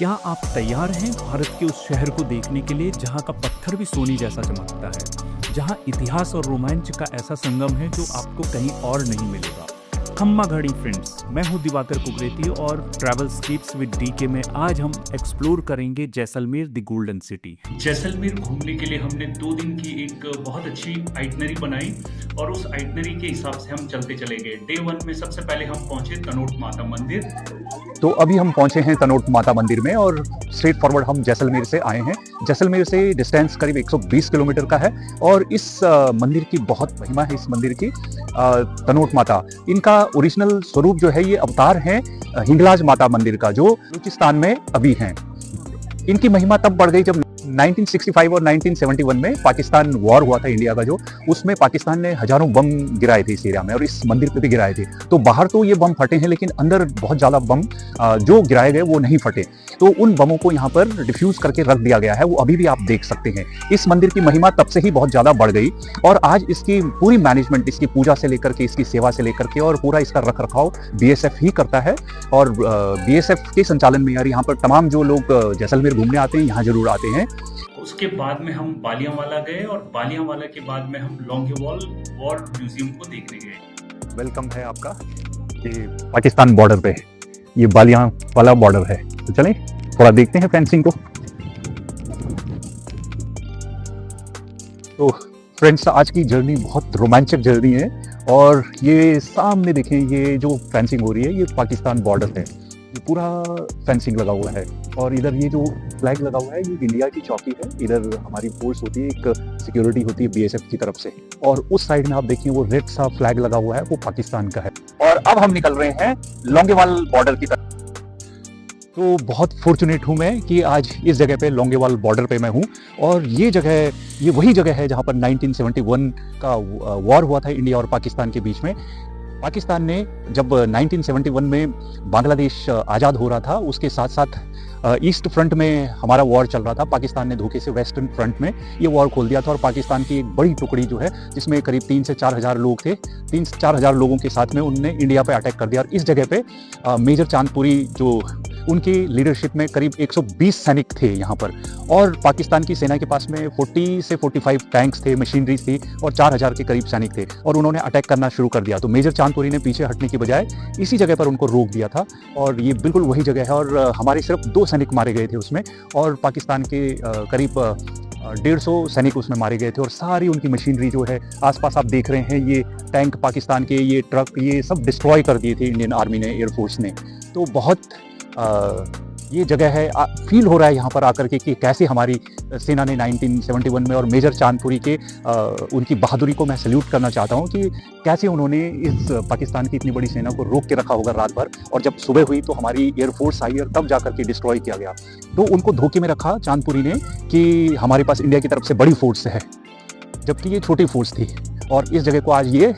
क्या आप तैयार हैं भारत के उस शहर को देखने के लिए जहां का पत्थर भी सोने जैसा चमकता है, जहां इतिहास और रोमांच का ऐसा संगम है जो आपको कहीं और नहीं मिलेगा। खम्मा घाटी फ्रेंड्स, मैं हूं दिवाकर कुकरेती और ट्रैवल स्केप्स विद डीके में आज हम एक्सप्लोर करेंगे Jaisalmer the golden city. Jaisalmer घूमने के लिए हमने 2 दिन की एक बहुत अच्छी आइटनरी बनाई और उस आइटनरी के हिसाब से हम चलते चले गए। डे 1 में सबसे पहले हम पहुंचे तनोट माता मंदिर। तो अभी हम पहुंचे हैं तनोट माता मंदिर में और स्ट्रेट फॉरवर्ड हम जैसलमेर से आए हैं। जैसलमेर से डिस्टेंस करीब 120 किलोमीटर का है और इस मंदिर की बहुत महिमा है। इस मंदिर की तनोट माता, इनका ओरिजिनल स्वरूप जो है ये अवतार है हिंगलाज माता मंदिर का, जो बलूचिस्तान में अभी हैं। इनकी महिमा तब बढ़ गई जब 1965 और 1971 में पाकिस्तान वॉर हुआ था इंडिया का, जो उसमें पाकिस्तान ने हजारों बम गिराए थे इस एरिया में और इस मंदिर पे भी गिराए थे। तो बाहर तो ये बम फटे हैं लेकिन अंदर बहुत ज़्यादा बम जो गिराए गए वो नहीं फटे। तो उन बमों को यहाँ पर डिफ्यूज करके रख दिया गया है, वो अभी भी आप देख सकते हैं। इस मंदिर की महिमा तब से ही बहुत ज़्यादा बढ़ गई और आज इसकी पूरी मैनेजमेंट, इसकी पूजा से लेकर के, इसकी सेवा से लेकर के और पूरा इसका रख रखाव BSF ही करता है। और BSF के संचालन में यार यहाँ पर तमाम जो लोग जैसलमेर घूमने आते हैं यहाँ जरूर आते हैं। उसके बाद में हम बालियांवाला गए और बालियांवाला के बाद में हम लोंगेवाल वॉर म्यूजियम को देखने गए। वेलकम है आपका ये पाकिस्तान बॉर्डर पे, ये बालियांवाला बॉर्डर है। तो चलें थोड़ा देखते हैं फेंसिंग को। तो फ्रेंड्स, आज की जर्नी बहुत रोमांचक जर्नी है और ये सामने देखें, ये जो फेंसिंग हो रही है ये पाकिस्तान बॉर्डर है। ये पूरा फेंसिंग लगा हुआ है और इधर ये जो फ्लैग लगा हुआ है ये इंडिया की चौकी है। इधर हमारी फोर्स होती है, एक सिक्योरिटी होती है BSF की तरफ से। और उस साइड में आप देखिए वो रेड सा फ्लैग लगा हुआ है, वो पाकिस्तान का है। और अब हम निकल रहे हैं लोंगेवाल बॉर्डर की तरफ। तो बहुत फॉर्चुनेट हूँ मैं कि आज इस जगह पे लोंगेवाल बॉर्डर पे मैं हूँ और ये जगह, ये वही जगह है जहाँ पर 1971 का वॉर हुआ था इंडिया और पाकिस्तान के बीच में। पाकिस्तान ने जब 1971 में बांग्लादेश आज़ाद हो रहा था, उसके साथ साथ ईस्ट फ्रंट में हमारा वॉर चल रहा था। पाकिस्तान ने धोखे से वेस्टर्न फ्रंट में ये वॉर खोल दिया था और पाकिस्तान की एक बड़ी टुकड़ी जो है, जिसमें करीब 3 से 4 हज़ार लोग थे, 3 से 4 हज़ार लोगों के साथ में उनने इंडिया पे अटैक कर दिया। और इस जगह पे मेजर चांदपुरी, जो उनकी लीडरशिप में करीब 120 सैनिक थे यहाँ पर। और पाकिस्तान की सेना के पास में 40 से 45 टैंक्स थे, मशीनरी थी और 4000 के करीब सैनिक थे और उन्होंने अटैक करना शुरू कर दिया। तो मेजर चांदपुरी ने पीछे हटने की बजाय इसी जगह पर उनको रोक दिया था और ये बिल्कुल वही जगह है। और हमारे सिर्फ 2 सैनिक मारे गए थे उसमें और पाकिस्तान के करीब 150 सैनिक उसमें मारे गए थे और सारी उनकी मशीनरी जो है, आसपास आप देख रहे हैं ये टैंक पाकिस्तान के, ये ट्रक, ये सब डिस्ट्रॉय कर दिए थे इंडियन आर्मी ने, एयरफोर्स ने। तो बहुत ये जगह है, फील हो रहा है यहाँ पर आकर के कि कैसे हमारी सेना ने 1971 में, और मेजर चांदपुरी के उनकी बहादुरी को मैं सैल्यूट करना चाहता हूँ कि कैसे उन्होंने इस पाकिस्तान की इतनी बड़ी सेना को रोक के रखा होगा रात भर। और जब सुबह हुई तो हमारी एयरफोर्स आई और तब जाकर के डिस्ट्रॉय किया गया। तो उनको धोखे में रखा चांदपुरी ने कि हमारे पास इंडिया की तरफ से बड़ी फोर्स है, जबकि ये छोटी फोर्स थी। और इस जगह को आज ये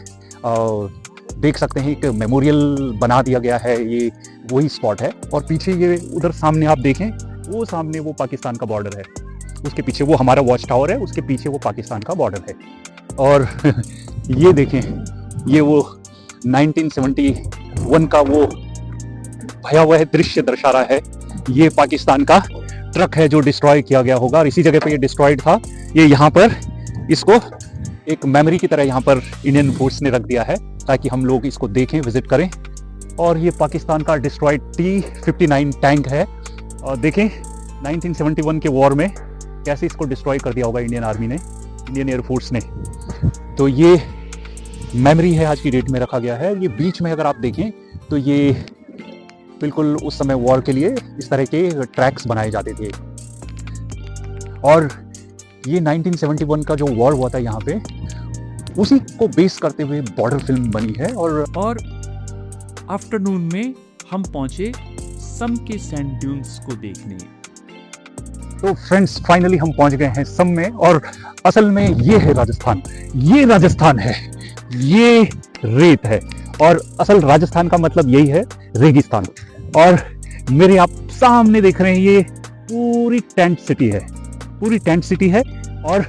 देख सकते हैं, एक मेमोरियल बना दिया गया है, ये वही स्पॉट है। और पीछे ये उधर सामने आप देखें, वो सामने वो पाकिस्तान का बॉर्डर है, उसके पीछे वो हमारा वॉच टावर है, उसके पीछे वो पाकिस्तान का बॉर्डर है। और ये देखें, ये वो 1971 का वो भयावह दृश्य दर्शा रहा है। ये पाकिस्तान का ट्रक है जो डिस्ट्रॉय किया गया होगा और इसी जगह पे ये डिस्ट्रॉयड था। ये यहाँ पर इसको एक मेमोरी की तरह यहाँ पर इंडियन फोर्स ने रख दिया है ताकि हम लोग इसको देखें, विजिट करें। और ये पाकिस्तान का डिस्ट्रॉयड T-59 टैंक है और देखें 1971 के वॉर में कैसे इसको डिस्ट्रॉय कर दिया होगा इंडियन आर्मी ने, इंडियन एयरफोर्स ने। तो ये मेमोरी है, आज की डेट में रखा गया है। ये बीच में अगर आप देखें तो ये बिल्कुल उस समय वॉर के लिए इस तरह के ट्रैक्स बनाए जाते थे। और ये 1971 का जो वॉर हुआ था यहाँ पे, उसी को बेस करते हुए बॉर्डर फिल्म बनी है। और आफ्टरनून में हम पहुंचे सम के सैंड ड्यून्स को देखने। तो फ्रेंड्स, फाइनली हम पहुंच गए हैं सम में और असल में ये है राजस्थान, ये राजस्थान है, ये रेत है। और असल राजस्थान का मतलब यही है, रेगिस्तान। और मेरे आप सामने देख रहे हैं ये पूरी टेंट सिटी है, पूरी टेंट सिटी है। और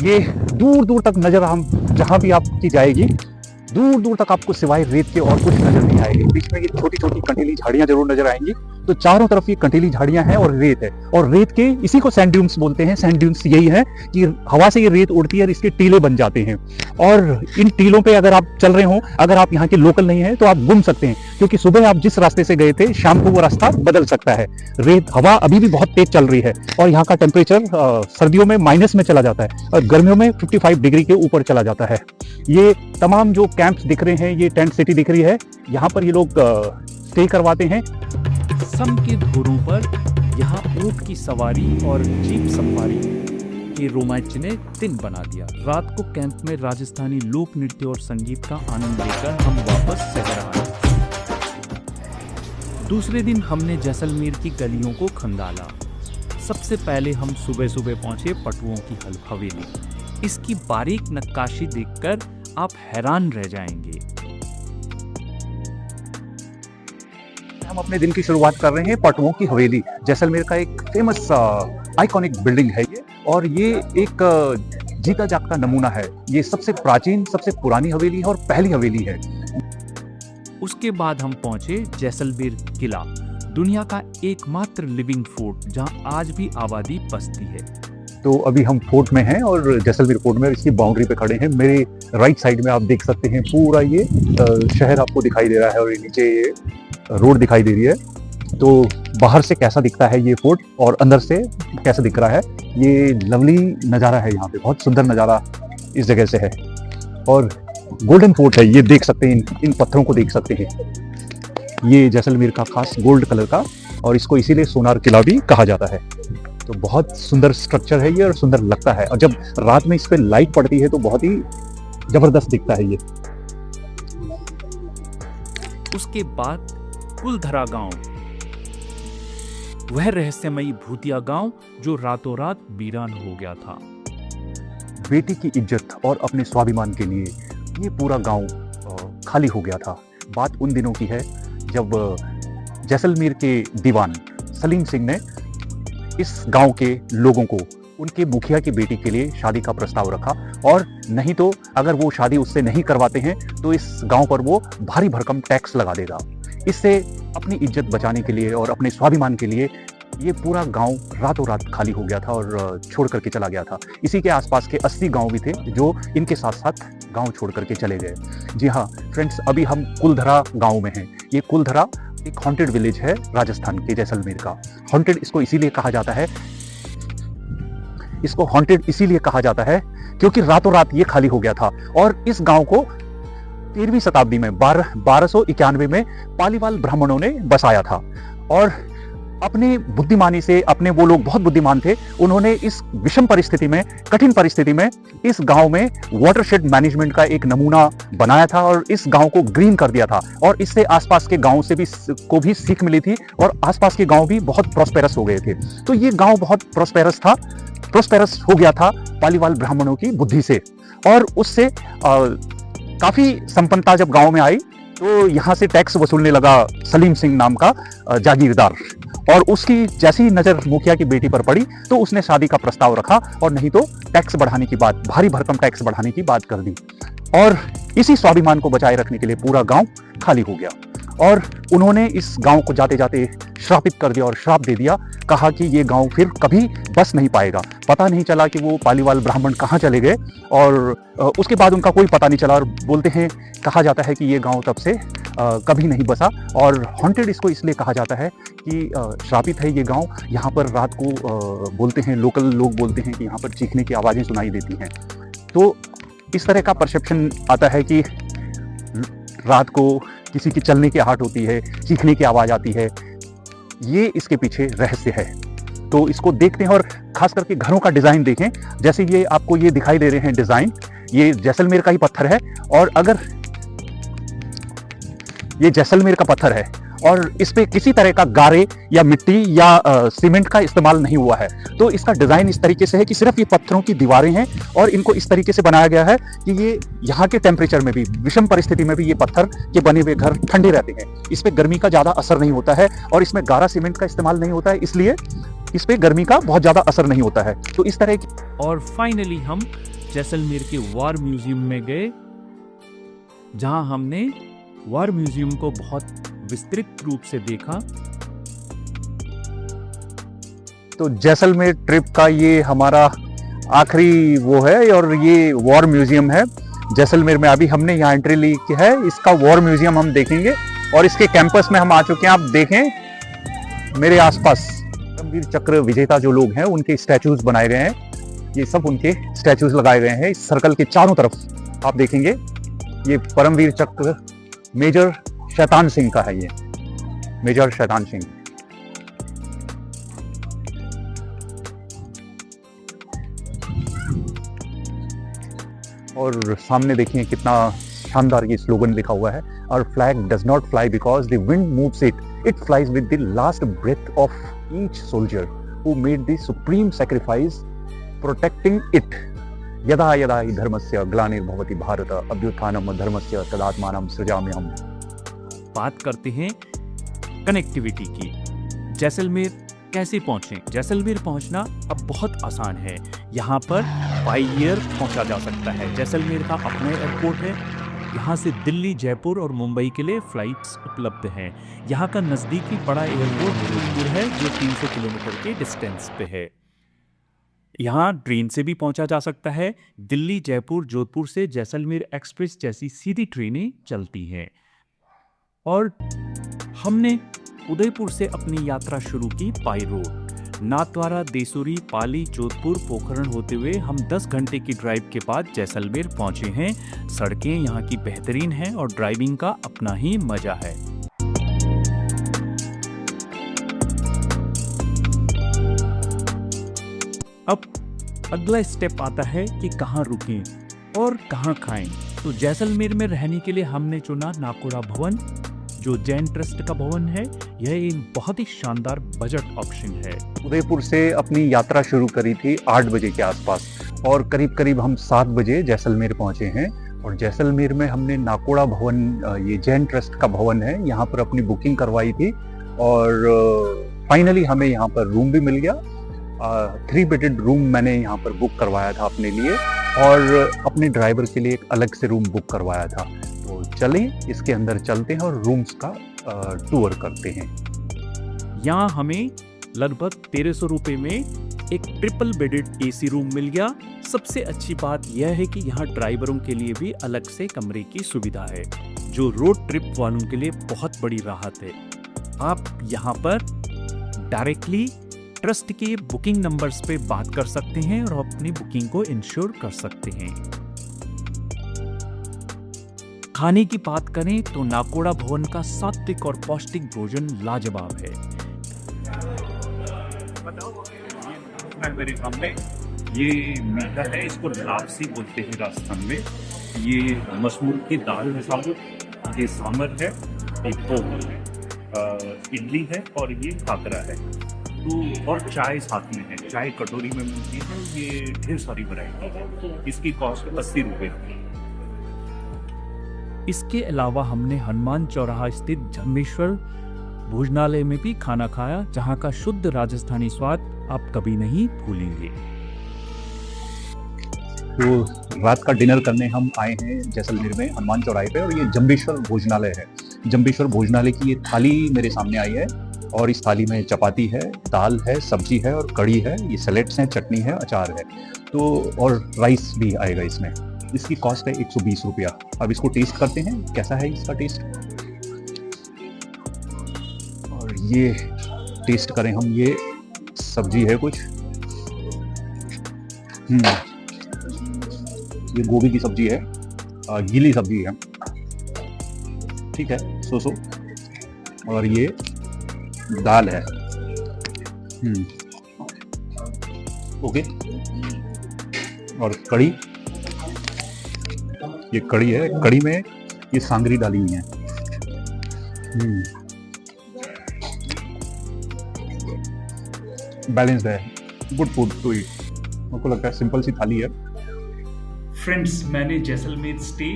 ये दूर दूर तक नजर, हम जहाँ भी आपकी जाएगी दूर दूर तक आपको सिवाय रेत के और कुछ नजर नहीं आएगी। बीच में ये छोटी छोटी कंटीली झाड़ियाँ जरूर नजर आएंगी। तो तो चारों तरफ ये कंटीली झाड़ियां हैं और रेत है, और रेत के इसी को सैंड ड्यून्स बोलते हैं। सैंड ड्यून्स यही है कि हवा से ये रेत उड़ती है और इसके टीले बन जाते हैं, और इन टीलों पे अगर आप चल रहे हो, अगर आप यहाँ के लोकल नहीं हैं तो आप गुम सकते हैं, क्योंकि सुबह आप जिस रास्ते से गए थे शाम को वो रास्ता बदल सकता है। रेत हवा अभी भी बहुत तेज चल रही है, और यहाँ का टेम्परेचर सर्दियों में माइनस में चला जाता है और गर्मियों में 55 डिग्री के ऊपर चला जाता है। ये तमाम जो कैंप्स दिख रहे हैं, ये टेंट सिटी दिख रही है, यहाँ पर ये लोग स्टे करवाते हैं। सम के धोरों पर यहाँ ऊंट की सवारी और जीप सफारी के रोमांच ने दिन बना दिया। रात को कैंप में राजस्थानी लोक नृत्य और संगीत का आनंद लेकर हम वापस शहर आए। दूसरे दिन हमने जैसलमेर की गलियों को खंगाला। सबसे पहले हम सुबह सुबह पहुंचे पटुओं की हवेली। इसकी बारीक नक्काशी देखकर आप हैरान रह जाएंगे। हम अपने दिन की शुरुआत कर रहे हैं पटुओं की हवेली। जैसलमेर का एक फेमस आइकॉनिक बिल्डिंग है ये, और ये एक जीता जागता नमूना है। ये सबसे प्राचीन, सबसे पुरानी हवेली है और पहली हवेली है। उसके बाद हम पहुंचे जैसलमेर किला, दुनिया का एकमात्र लिविंग फोर्ट जहां आज भी आबादी बसती है। तो अभी हम फोर्ट में हैं और जैसलमेर फोर्ट में इसकी बाउंड्री पे खड़े हैं। मेरे राइट साइड में आप देख सकते हैं पूरा ये शहर आपको दिखाई दे रहा है, और नीचे ये रोड दिखाई दे रही है। तो बाहर से कैसा दिखता है ये फोर्ट और अंदर से कैसा दिख रहा है, ये लवली नज़ारा है। यहाँ पे बहुत सुंदर नज़ारा इस जगह से है, और गोल्डन फोर्ट है। ये देख सकते हैं, इन पत्थरों को देख सकते हैं। ये जैसलमेर का खास गोल्ड कलर का, और इसको इसीलिए सोनार किला भी कहा जाता है। तो बहुत सुंदर स्ट्रक्चर है ये, और सुंदर लगता है, और जब रात में इस पे लाइट पड़ती है तो बहुत ही जबरदस्त दिखता है ये। उसके बाद कुलधरा गांव, वह रहस्यमयी भूतिया गांव जो रातों रात वीरान हो गया था। बेटी की इज्जत और अपने स्वाभिमान के लिए ये पूरा गांव खाली हो गया था। बात उन दिनों की है जब जैसलमेर के दीवान सलीम सिंह ने इस गांव के लोगों को उनके मुखिया की बेटी के लिए शादी का प्रस्ताव रखा, और नहीं तो अगर वो शादी उससे नहीं करवाते हैं तो इस गांव पर वो भारी भरकम टैक्स लगा देगा। इससे अपनी इज्जत बचाने के लिए और अपने स्वाभिमान के लिए ये पूरा गांव रातों रात खाली हो गया था और छोड़ करके चला गया था। इसी के आसपास के 80 गांव भी थे जो इनके साथ साथ गांव छोड़ करके चले गए। जी हाँ फ्रेंड्स, अभी हम कुलधरा गांव में हैं। ये कुलधरा एक हॉन्टेड विलेज है राजस्थान के जैसलमेर का। हॉन्टेड इसको इसीलिए कहा जाता है, इसको हॉन्टेड इसीलिए कहा जाता है क्योंकि रातों रात ये खाली हो गया था। और इस गांव को 13वीं शताब्दी में 1291 में पालीवाल ब्राह्मणों ने बसाया था, और अपने बुद्धिमानी से, अपने वो लोग बहुत बुद्धिमान थे, उन्होंने इस विषम परिस्थिति में, कठिन परिस्थिति में इस गांव में वाटरशेड मैनेजमेंट का एक नमूना बनाया था और इस गांव को ग्रीन कर दिया था। और इससे आसपास के गांव से भी को भी सीख मिली थी, और आसपास के गांव भी बहुत प्रॉस्पेरस हो गए थे। तो ये गांव बहुत प्रॉस्पेरस हो गया था पालीवाल ब्राह्मणों की बुद्धि से, और उससे काफी संपन्नता जब गांव में आई तो यहाँ से टैक्स वसूलने लगा सलीम सिंह नाम का जागीरदार, और उसकी जैसी नजर मुखिया की बेटी पर पड़ी तो उसने शादी का प्रस्ताव रखा, और नहीं तो टैक्स बढ़ाने की बात, भारी भरकम टैक्स बढ़ाने की बात कर दी। और इसी स्वाभिमान को बचाए रखने के लिए पूरा गांव खाली हो गया, और उन्होंने इस गांव को जाते जाते श्रापित कर दिया और श्राप दे दिया। कहा कि ये गांव फिर कभी बस नहीं पाएगा। पता नहीं चला कि वो पालीवाल ब्राह्मण कहाँ चले गए, और उसके बाद उनका कोई पता नहीं चला। और बोलते हैं, कहा जाता है कि ये गांव तब से कभी नहीं बसा, और हॉन्टेड इसको इसलिए कहा जाता है कि श्रापित है ये गांव। यहाँ पर रात को बोलते हैं, लोकल लोग बोलते हैं कि यहाँ पर चीखने की आवाज़ें सुनाई देती हैं। तो इस तरह का परसेप्शन आता है कि रात को किसी की चलने की आहट होती है, चीखने की आवाज़ आती है। ये इसके पीछे रहस्य है। तो इसको देखते हैं, और खास करके घरों का डिज़ाइन देखें। जैसे ये आपको ये दिखाई दे रहे हैं डिज़ाइन, ये जैसलमेर का ही पत्थर है, और अगर ये जैसलमेर का पत्थर है और इस पे किसी तरह का गारे या मिट्टी या सीमेंट का इस्तेमाल नहीं हुआ है, तो इसका डिज़ाइन इस तरीके से है कि सिर्फ ये पत्थरों की दीवारें हैं, और इनको इस तरीके से बनाया गया है कि ये यहाँ के टेम्परेचर में भी, विषम परिस्थिति में भी, ये पत्थर के बने हुए घर ठंडे रहते हैं। इस पे गर्मी का ज़्यादा असर नहीं होता है, और इसमें गारा सीमेंट का इस्तेमाल नहीं होता है, इसलिए इस पे गर्मी का बहुत ज़्यादा असर नहीं होता है। तो इस तरह की। और फाइनली हम जैसलमेर के वार म्यूजियम में गए, जहां हमने वार म्यूजियम को बहुत विस्तृत रूप से देखा। तो जैसलमेर ट्रिप का ये हमारा आखिरी वो है और ये वॉर म्यूजियम है जैसलमेर में। अभी हमने यहाँ एंट्री ली है, इसका वॉर म्यूजियम हम देखेंगे और इसके कैंपस में हम आ चुके हैं। आप देखें मेरे आसपास परमवीर चक्र विजेता जो लोग हैं उनके स्टैचूज बनाए गए हैं। ये सब उनके स्टैचूज लगाए गए हैं इस सर्कल के चारों तरफ। आप देखेंगे ये परमवीर चक्र मेजर शैतान सिंह का है, ये मेजर शैतान सिंह। और सामने देखिए कितना शानदार ये स्लोगन लिखा हुआ है, our flag does not fly because the wind moves it, it flies with the last breath of each soldier who made the supreme sacrifice protecting it. यदा यदा हि धर्मस्य ग्लानिर्भवति भारत अभ्युत्थानम धर्मस्य तदात्मानं सृजाम्यहम्। बात करते हैं कनेक्टिविटी की। जैसलमेर कैसे पहुंचें? जैसलमेर पहुंचना अब बहुत आसान है। यहाँ पर बाई एयर पहुंचा जा सकता है। जैसलमेर का अपना एयरपोर्ट है। यहाँ से दिल्ली, जयपुर और मुंबई के लिए फ्लाइट्स उपलब्ध हैं। यहाँ का नज़दीकी बड़ा एयरपोर्ट जोधपुर है जो 300 किलोमीटर के डिस्टेंस पे है। यहाँ ट्रेन से भी पहुंचा जा सकता है। दिल्ली, जयपुर, जोधपुर से जैसलमेर एक्सप्रेस जैसी सीधी ट्रेनें चलती हैं। और हमने उदयपुर से अपनी यात्रा शुरू की बाई रोड। नाथद्वारा, देसूरी, पाली, जोधपुर, पोखरण होते हुए हम 10 घंटे की ड्राइव के बाद जैसलमेर पहुंचे हैं। सड़कें यहाँ की बेहतरीन हैं और ड्राइविंग का अपना ही मजा है। अब अगला स्टेप आता है कि कहाँ रुकें और कहाँ खाएं। तो जैसलमेर में रहने के लिए हमने चुना नाकोड़ा भवन, जो जैन ट्रस्ट का भवन है। यह एक बहुत ही शानदार बजट ऑप्शन है। उदयपुर से अपनी यात्रा शुरू करी थी 8 बजे के आसपास और करीब करीब हम 7 बजे जैसलमेर पहुंचे हैं। और जैसलमेर में हमने नाकोड़ा भवन, ये जैन ट्रस्ट का भवन है, यहाँ पर अपनी बुकिंग करवाई थी और फाइनली हमें यहाँ पर रूम भी मिल गया। 3 बेडेड रूम मैंने यहाँ पर बुक करवाया था अपने लिए और अपने ड्राइवर के लिए एक अलग से रूम बुक करवाया था। तो चलिए इसके अंदर चलते हैं और रूम्स का टूर करते हैं। यहाँ हमें लगभग 1300 रुपये में एक ट्रिपल बेडेड एसी रूम मिल गया। सबसे अच्छी बात यह है कि यहाँ ड्राइवरों के लिए भी अलग से कमरे की सुविधा है, जो रोड ट्रिप वालों के लिए बहुत बड़ी राहत है। आप यहाँ पर डायरेक्टली ट्रस्ट के बुकिंग नंबर्स पे बात कर सकते हैं और अपनी बुकिंग को इंश्योर कर सकते हैं। खाने की बात करें तो नाकोड़ा भवन का सात्विक और पौष्टिक भोजन लाजवाब है। मेरे सामने ये मीठा है, इसको लापसी बोलते हैं राजस्थान में। ये मसूर की दाल है साबुत, ये सांभर है, एक पोहा है, इडली है और ये खाकरा है। तो और चाय साथ में है, चाय कटोरी में मिलती है। ये ढेर सारी वैरायटी है। इसकी कॉस्ट 80 रुपये। इसके अलावा हमने हनुमान चौराहा स्थित जम्बेश्वर भोजनालय में भी खाना खाया, जहां का शुद्ध राजस्थानी स्वाद आप कभी नहीं भूलेंगे। तो रात का डिनर करने हम आए हैं जैसलमेर में हनुमान चौराहे पे और ये जम्बेश्वर भोजनालय है। जम्बेश्वर भोजनालय की ये थाली मेरे सामने आई है और इस थाली में चपाती है, दाल है, सब्जी है और कढ़ी है। ये सैलेड्स हैं, चटनी है, अचार है, तो और राइस भी आएगा इसमें। इसकी कॉस्ट है 120 रुपया। अब इसको टेस्ट करते हैं कैसा है इसका टेस्ट। और ये टेस्ट करें हम, ये सब्जी है कुछ, ये गोभी की सब्जी है, गीली सब्जी है, ठीक है, सो और ये दाल है, ओके। और कढ़ी, ये कढ़ी है, कढ़ी में ये सांगरी डाली हुई है। बैलेंस्ड है, गुड फूड टू ईट। मुझको लगता है सिंपल सी थाली है। फ्रेंड्स, मैंने जैसलमेर स्टे,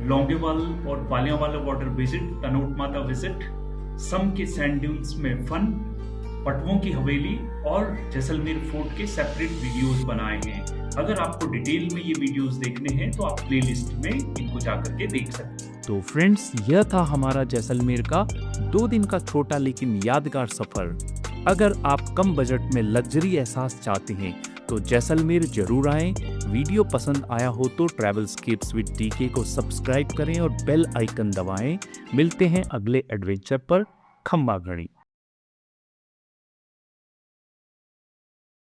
लौंगेवाल और बालियावाला वाटर विजिट, तनोट माता विजिट, सम के सैंड ड्यून्स में फन, पटवों की हवेली और जैसलमेर फोर्ट के सेपरेट वीडियोस बनाए हैं। अगर आपको डिटेल में ये वीडियोस देखने हैं तो आप प्लेलिस्ट में इनको जाकर के देख सकते हैं। तो फ्रेंड्स, यह था हमारा जैसलमेर का 2 दिन का छोटा लेकिन यादगार सफर। अगर आप कम बजट में लग्जरी एहसास चाहते हैं तो जैसलमेर जरूर आएं। वीडियो पसंद आया हो तो ट्रैवलस्केप्स विद टीके को सब्सक्राइब करें और बेल आइकन दबाएं। मिलते हैं अगले एडवेंचर पर। खम्मा घड़ी।